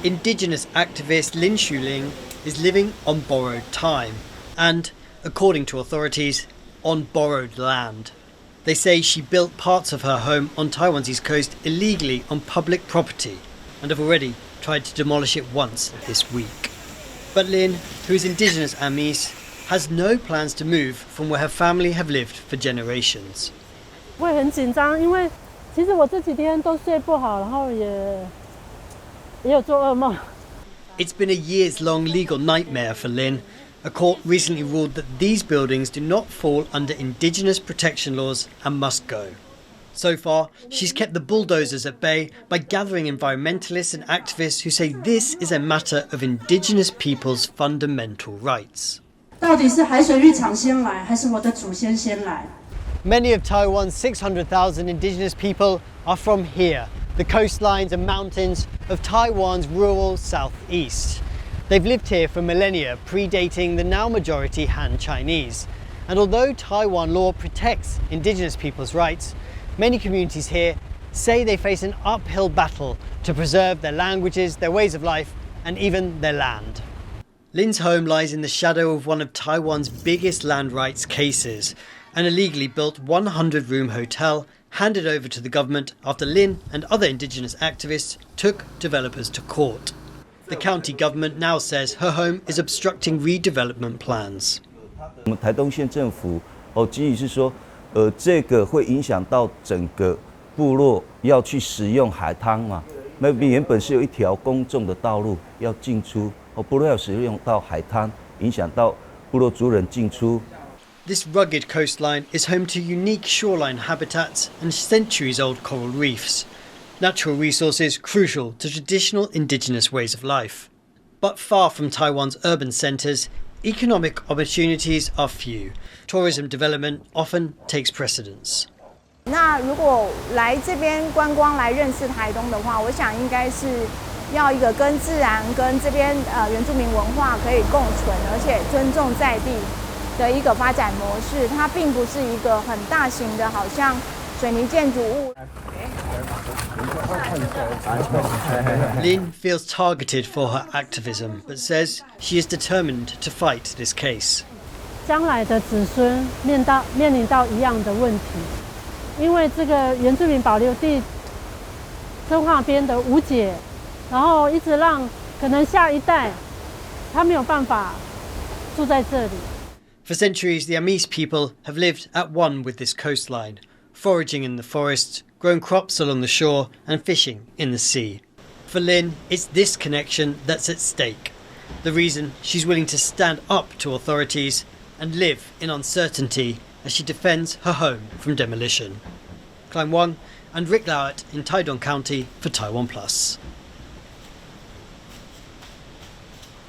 Indigenous activist Lin Shu-ling is living on borrowed time and, according to authorities, on borrowed land. They say she built parts of her home on Taiwan's east coast illegally on public property and have already tried to demolish it once this week. But Lin, who is Indigenous Amis, has no plans to move from where her family have lived for generations. 我会很紧张，因为其实我这几天都睡不好，然后也有做噩梦。 It's been a years-long legal nightmare for Lin. A court recently ruled that these buildings do not fall under Indigenous protection laws and must go. So far, she's kept the bulldozers at bay by gathering environmentalists and activists who say this is a matter of Indigenous people's fundamental rights. 到底是海水浴场先来，还是我的祖先先来？ Many of Taiwan's 600,000 Indigenous people are from here, the coastlines and mountains of Taiwan's rural southeast. They've lived here for millennia, predating the now majority Han Chinese. And although Taiwan law protects Indigenous people's rights, many communities here say they face an uphill battle to preserve their languages, their ways of life, and even their land. Lin's home lies in the shadow of one of Taiwan's biggest land rights cases, an illegally built 100-room hotel handed over to the government after Lin and other Indigenous activists took developers to court. The county government now says her home is obstructing redevelopment plans. 我们台东县政府基于是说，这个会影响到整个部落要去使用海滩嘛。maybe 原本是有一条公众的道路要进出，部落要使用到海滩，影响到部落族人进出。 This rugged coastline is home to unique shoreline habitats and centuries-old coral reefs. Natural resources crucial to traditional Indigenous ways of life. But far from Taiwan's urban centres, economic opportunities are few. Tourism development often takes precedence. 那如果来这边观光来认识台东的话，我想应该是要一个跟自然跟这边原住民文化可以共存，而且尊重在地的一个发展模式。它并不是一个很大型的，好像水泥建筑物。 Lin feels targeted for her activism, but says she is determined to fight this case. 将来的子孙面临到一样的问题，因为这个原住民保留地生化边的无解，然后一直让可能下一代他没有办法住在这里。 For centuries, the Amis people have lived at one with this coastline, foraging in the forests, growing crops along the shore and fishing in the sea. For Lin, it's this connection that's at stake. The reason she's willing to stand up to authorities and live in uncertainty as she defends her home from demolition. Klein, Wang and Glauert in Taitung County for TaiwanPlus.